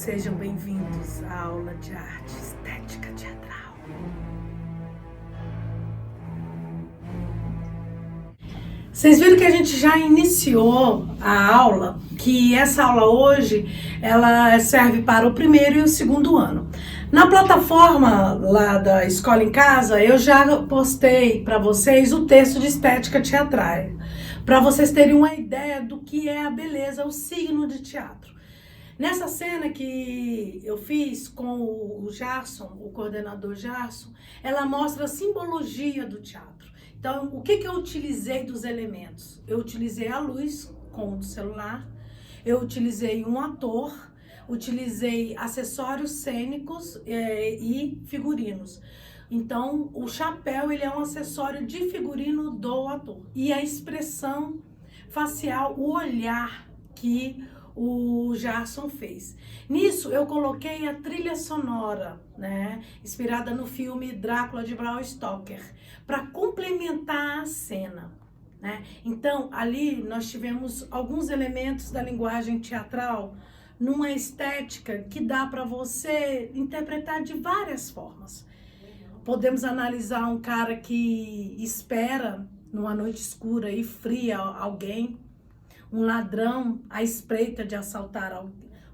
Sejam bem-vindos à aula de arte estética teatral. Vocês viram que a gente já iniciou a aula, que essa aula hoje, ela serve para o primeiro e o segundo ano. Na plataforma lá da Escola em Casa, eu já postei para vocês o texto de estética teatral, para vocês terem uma ideia do que é a beleza, o signo de teatro. Nessa cena que eu fiz com o Jarson, o coordenador Jarson, ela mostra a simbologia do teatro. Então, o que eu utilizei dos elementos? Eu utilizei a luz com o celular, eu utilizei um ator, utilizei acessórios cênicos e figurinos. Então, o chapéu, ele é um acessório de figurino do ator. E a expressão facial, o olhar que o Jarson fez. Nisso eu coloquei a trilha sonora, né, inspirada no filme Drácula de Bram Stoker, para complementar a cena, né? Então, ali nós tivemos alguns elementos da linguagem teatral numa estética que dá para você interpretar de várias formas. Podemos analisar um cara que espera numa noite escura e fria alguém, um ladrão à espreita de assaltar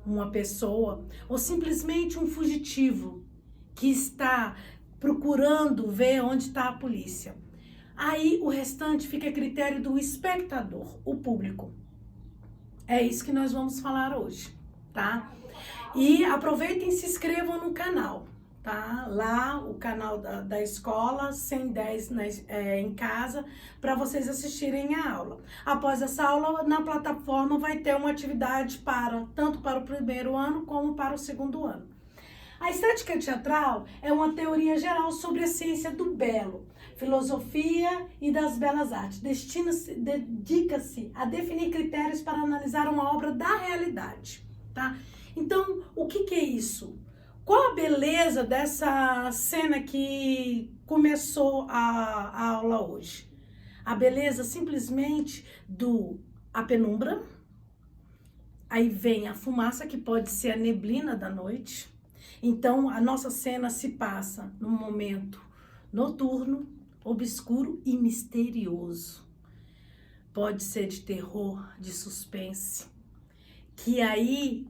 uma pessoa, ou simplesmente um fugitivo que está procurando ver onde está a polícia. Aí o restante fica a critério do espectador, o público. É isso que nós vamos falar hoje, tá? E aproveitem e se inscrevam no canal, tá? Lá, o canal da escola, 110 em casa, para vocês assistirem a aula. Após essa aula, na plataforma vai ter uma atividade tanto para o primeiro ano como para o segundo ano. A estética teatral é uma teoria geral sobre a ciência do belo, filosofia e das belas artes. Dedica-se a definir critérios para analisar uma obra da realidade, tá? Então, o que é isso? Qual a beleza dessa cena que começou a aula hoje? A beleza simplesmente a penumbra, aí vem a fumaça, que pode ser a neblina da noite. Então, a nossa cena se passa num momento noturno, obscuro e misterioso. Pode ser de terror, de suspense, que aí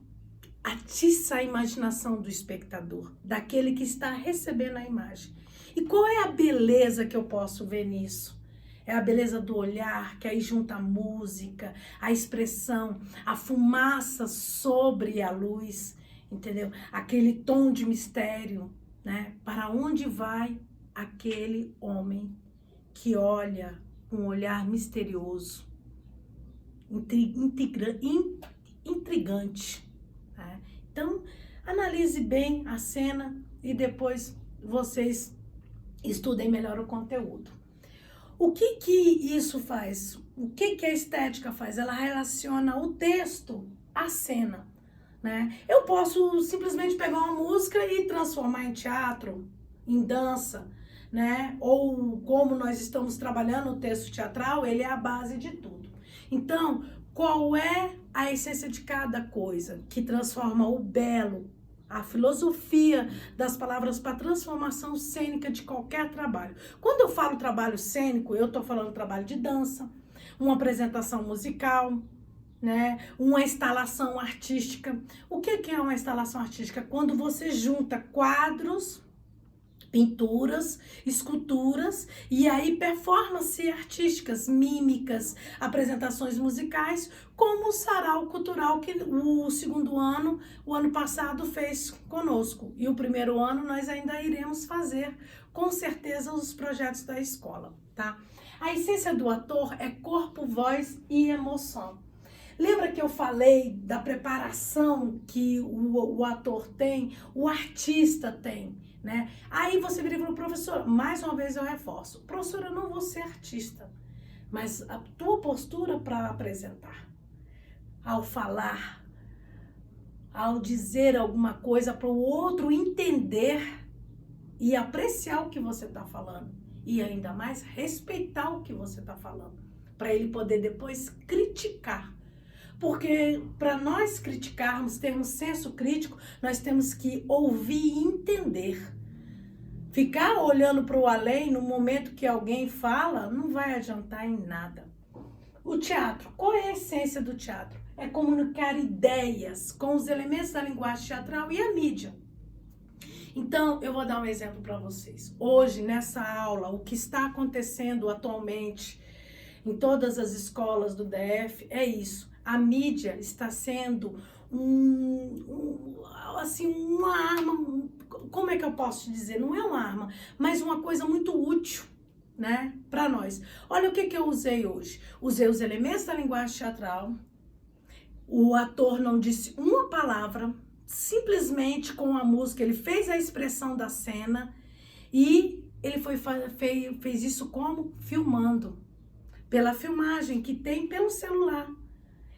atiça a imaginação do espectador, daquele que está recebendo a imagem. E qual é a beleza que eu posso ver nisso? É a beleza do olhar, que aí junta a música, a expressão, a fumaça sobre a luz, entendeu? Aquele tom de mistério, né? Para onde vai aquele homem que olha com um olhar misterioso, intrigante. Então, analise bem a cena e depois vocês estudem melhor o conteúdo. O que isso faz? O que a estética faz? Ela relaciona o texto à cena, né? Eu posso simplesmente pegar uma música e transformar em teatro, em dança, né? Ou como nós estamos trabalhando o texto teatral, ele é a base de tudo. Então, qual é a essência de cada coisa que transforma o belo, a filosofia das palavras para a transformação cênica de qualquer trabalho? Quando eu falo trabalho cênico, eu estou falando trabalho de dança, uma apresentação musical, né? Uma instalação artística. O que é uma instalação artística? Quando você junta quadros, pinturas, esculturas e aí performances artísticas, mímicas, apresentações musicais, como o sarau cultural que o segundo ano, o ano passado, fez conosco. E o primeiro ano nós ainda iremos fazer, com certeza, os projetos da escola, tá? A essência do ator é corpo, voz e emoção. Lembra que eu falei da preparação que o ator tem, o artista tem, né? Aí você vira e fala, professor, mais uma vez eu reforço, professor, eu não vou ser artista, mas a tua postura para apresentar, ao falar, ao dizer alguma coisa para o outro entender e apreciar o que você está falando, e ainda mais respeitar o que você está falando, para ele poder depois criticar. Porque para nós criticarmos, termos senso crítico, nós temos que ouvir e entender. Ficar olhando para o além no momento que alguém fala não vai adiantar em nada. O teatro, qual é a essência do teatro? É comunicar ideias com os elementos da linguagem teatral e a mídia. Então, eu vou dar um exemplo para vocês. Hoje, nessa aula, o que está acontecendo atualmente em todas as escolas do DF é isso. A mídia está sendo uma arma, como é que eu posso te dizer? Não é uma arma, mas uma coisa muito útil, né, para nós. Olha o que eu usei hoje. Usei os elementos da linguagem teatral. O ator não disse uma palavra, simplesmente com a música ele fez a expressão da cena e ele fez isso como? Filmando. Pela filmagem que tem pelo celular.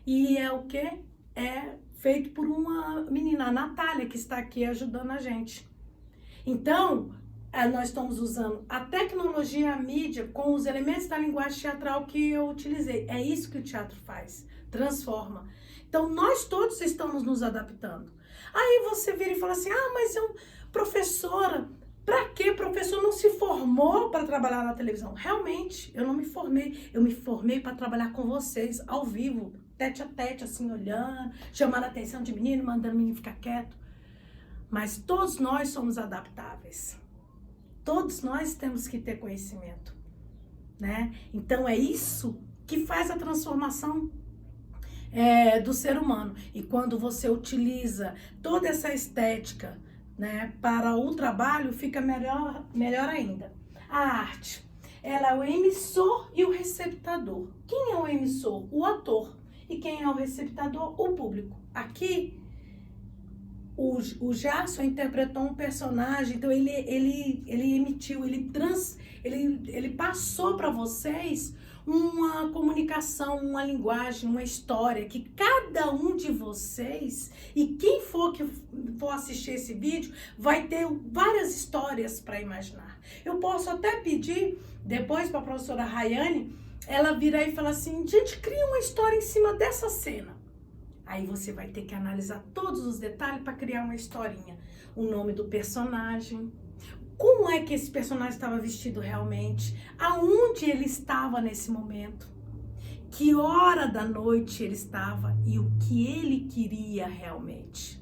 E é o que? É feito por uma menina, a Natália, que está aqui ajudando a gente. Então, nós estamos usando a tecnologia, a mídia, com os elementos da linguagem teatral que eu utilizei. É isso que o teatro faz, transforma. Então, nós todos estamos nos adaptando. Aí você vira e fala assim, mas eu, professora, pra quê? Professor não se formou para trabalhar na televisão. Realmente, eu não me formei. Eu me formei para trabalhar com vocês, ao vivo, tete a tete, assim, olhando, chamando a atenção de menino, mandando o menino ficar quieto. Mas todos nós somos adaptáveis. Todos nós temos que ter conhecimento, né? Então, é isso que faz a transformação do ser humano. E quando você utiliza toda essa estética, né, para o trabalho, fica melhor ainda. A arte, ela é o emissor e o receptador. Quem é o emissor? O ator. E quem é o receptador? O público. Aqui, o Jackson interpretou um personagem, então ele emitiu, ele passou para vocês uma comunicação, uma linguagem, uma história que cada um de vocês e quem for que for assistir esse vídeo vai ter várias histórias para imaginar. Eu posso até pedir depois para a professora Rayane, ela virar e falar assim, gente, cria uma história em cima dessa cena. Aí você vai ter que analisar todos os detalhes para criar uma historinha. O nome do personagem, como é que esse personagem estava vestido realmente, aonde ele estava nesse momento, que hora da noite ele estava e o que ele queria realmente.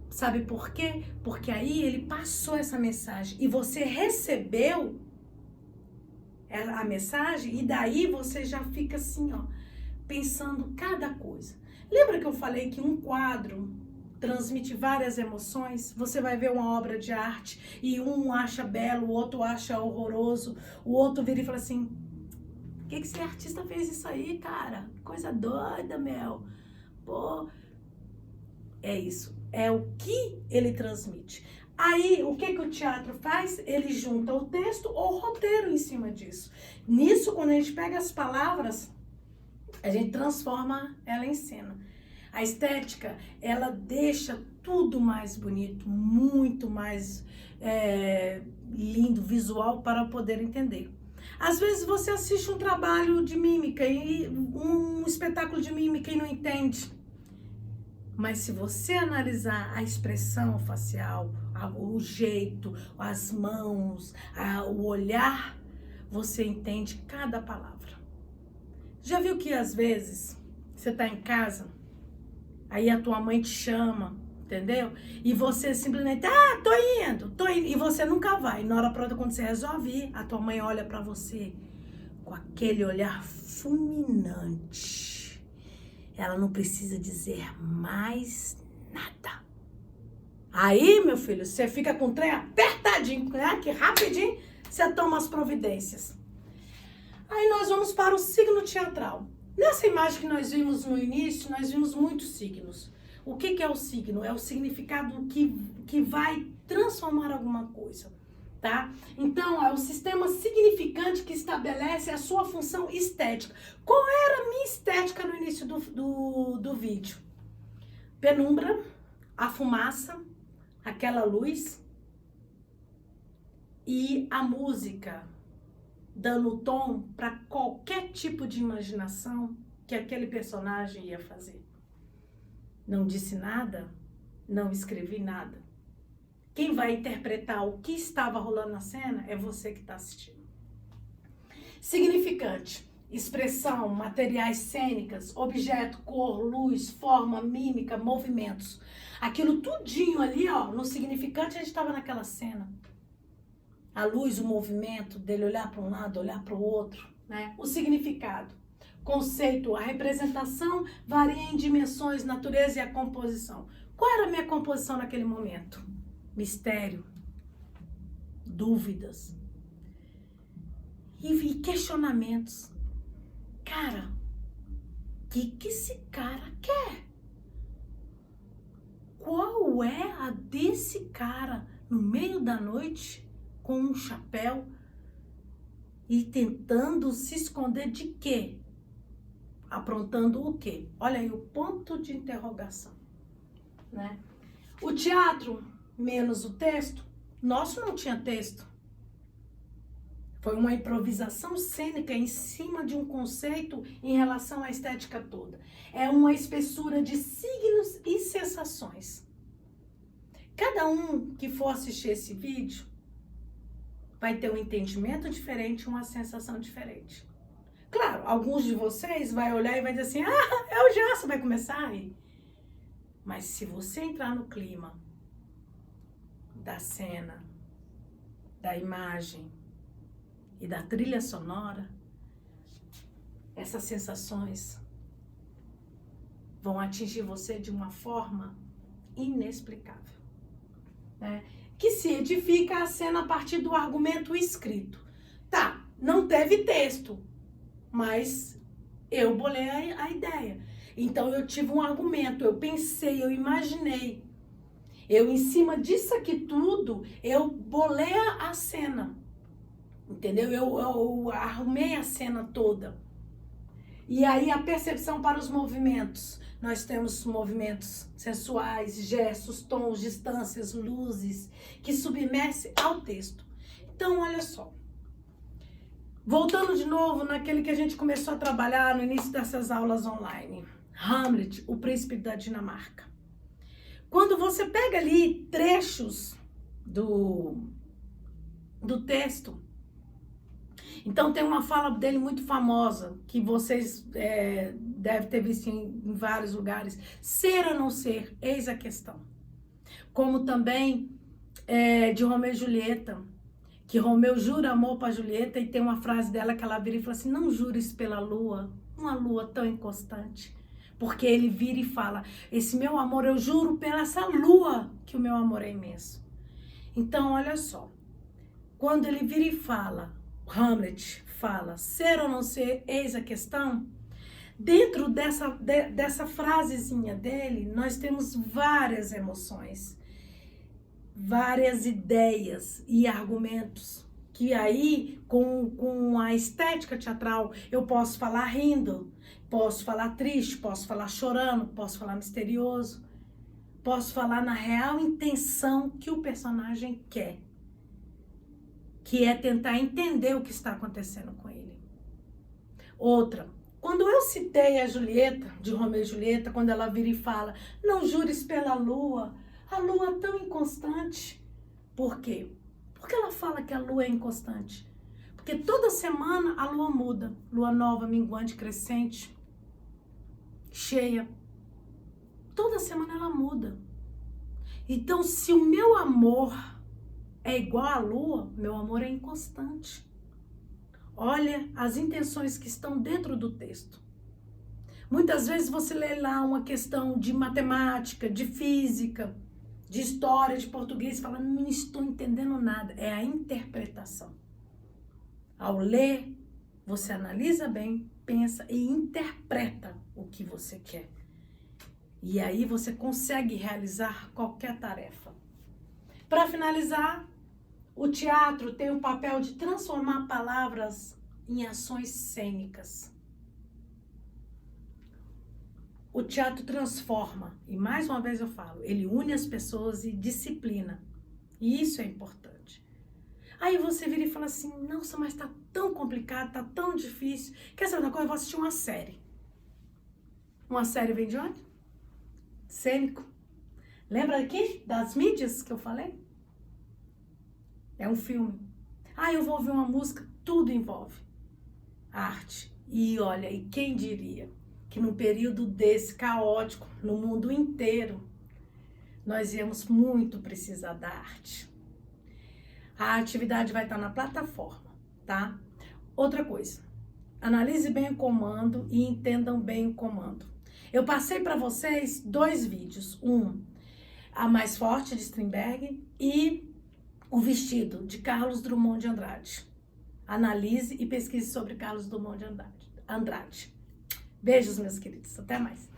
Sabe por quê? Porque aí ele passou essa mensagem e você recebeu a mensagem e daí você já fica assim, pensando cada coisa. Lembra que eu falei que um quadro transmite várias emoções? Você vai ver uma obra de arte e um acha belo, o outro acha horroroso, o outro vira e fala assim, por que esse artista fez isso aí, cara? Coisa doida, Mel. Pô, é isso. É o que ele transmite. Aí, o que o teatro faz? Ele junta o texto ou o roteiro em cima disso. Nisso, quando a gente pega as palavras, a gente transforma ela em cena. A estética, ela deixa tudo mais bonito, muito mais lindo, visual, para poder entender. Às vezes você assiste um trabalho de mímica, um espetáculo de mímica e não entende. Mas se você analisar a expressão facial, o jeito, as mãos, o olhar, você entende cada palavra. Já viu que às vezes você está em casa, aí a tua mãe te chama, entendeu? E você simplesmente, tô indo, e você nunca vai. Na hora pronta, quando você resolve ir, a tua mãe olha pra você com aquele olhar fulminante. Ela não precisa dizer mais nada. Aí, meu filho, você fica com o trem apertadinho, né? Que rapidinho você toma as providências. Aí nós vamos para o signo teatral. Nessa imagem que nós vimos no início, nós vimos muitos signos. O que é o signo? É o significado que vai transformar alguma coisa, tá? Então, é o sistema significante que estabelece a sua função estética. Qual era a minha estética no início do vídeo? Penumbra, a fumaça, aquela luz e a música, dando tom para qualquer tipo de imaginação que aquele personagem ia fazer. Não disse nada, não escrevi nada. Quem vai interpretar o que estava rolando na cena é você que está assistindo. Significante, expressão, materiais cênicas, objeto, cor, luz, forma, mímica, movimentos. Aquilo tudinho ali, ó, no significante a gente estava naquela cena. A luz, o movimento dele olhar para um lado, olhar para o outro, né? O significado, conceito, a representação varia em dimensões, natureza e a composição. Qual era a minha composição naquele momento? Mistério, dúvidas e questionamentos. Cara, o que esse cara quer? Qual é a desse cara no meio da noite com um chapéu e tentando se esconder de quê? Aprontando o quê? Olha aí o ponto de interrogação, né? O teatro menos o texto, nosso não tinha texto. Foi uma improvisação cênica em cima de um conceito em relação à estética toda. É uma espessura de signos e sensações. Cada um que for assistir esse vídeo vai ter um entendimento diferente, uma sensação diferente. Claro, alguns de vocês vai olhar e vai dizer assim, é o Gerson, vai começar a rir. Mas se você entrar no clima da cena, da imagem e da trilha sonora, essas sensações vão atingir você de uma forma inexplicável, né? Que se edifica a cena a partir do argumento escrito. Tá, não teve texto, mas eu bolei a ideia. Então eu tive um argumento, eu pensei, eu imaginei. Eu, em cima disso aqui tudo, eu bolei a cena. Entendeu? Eu arrumei a cena toda. E aí a percepção para os movimentos. Nós temos movimentos sensuais, gestos, tons, distâncias, luzes, que submersem ao texto. Então, olha só. Voltando de novo naquele que a gente começou a trabalhar no início dessas aulas online. Hamlet, o príncipe da Dinamarca. Quando você pega ali trechos do texto, então tem uma fala dele muito famosa, que vocês devem ter visto em vários lugares. Ser ou não ser, eis a questão. Como também de Romeu e Julieta, que Romeu jura amor para Julieta e tem uma frase dela que ela vira e fala assim, não jures pela lua, uma lua tão inconstante. Porque ele vira e fala, esse meu amor, eu juro pela essa lua que o meu amor é imenso. Então, olha só, quando ele vira e fala, Hamlet fala, ser ou não ser, eis a questão, dentro dessa frasezinha dele, nós temos várias emoções, várias ideias e argumentos, que aí, com a estética teatral, eu posso falar rindo, posso falar triste, posso falar chorando, posso falar misterioso, posso falar na real intenção que o personagem quer, que é tentar entender o que está acontecendo com ele. Outra, quando eu citei a Julieta, de Romeu e Julieta, quando ela vira e fala, não jures pela lua, a lua é tão inconstante. Por quê? Por que ela fala que a lua é inconstante? Porque toda semana a lua muda, lua nova, minguante, crescente, cheia. Toda semana ela muda. Então, se o meu amor é igual à lua, meu amor é inconstante. Olha as intenções que estão dentro do texto. Muitas vezes você lê lá uma questão de matemática, de física, de história, de português, e fala, não estou entendendo nada. É a interpretação. Ao ler, você analisa bem, pensa e interpreta o que você quer. E aí você consegue realizar qualquer tarefa. Para finalizar, o teatro tem o papel de transformar palavras em ações cênicas. O teatro transforma, e mais uma vez eu falo, ele une as pessoas e disciplina. E isso é importante. Aí você vira e fala assim, nossa, mas tá tão complicado, tá tão difícil. Quer saber uma coisa? Eu vou assistir uma série. Uma série vem de onde? Cênico. Lembra aqui das mídias que eu falei? É um filme. Ah, eu vou ouvir uma música. Tudo envolve arte. E olha, e quem diria que num período desse caótico, no mundo inteiro, nós íamos muito precisar da arte. A atividade vai estar na plataforma, tá? Outra coisa, analise bem o comando e entendam bem o comando. Eu passei para vocês 2 vídeos. A Mais Forte, de Strindberg, e O Vestido, de Carlos Drummond de Andrade. Analise e pesquise sobre Carlos Drummond de Andrade. Beijos, meus queridos. Até mais.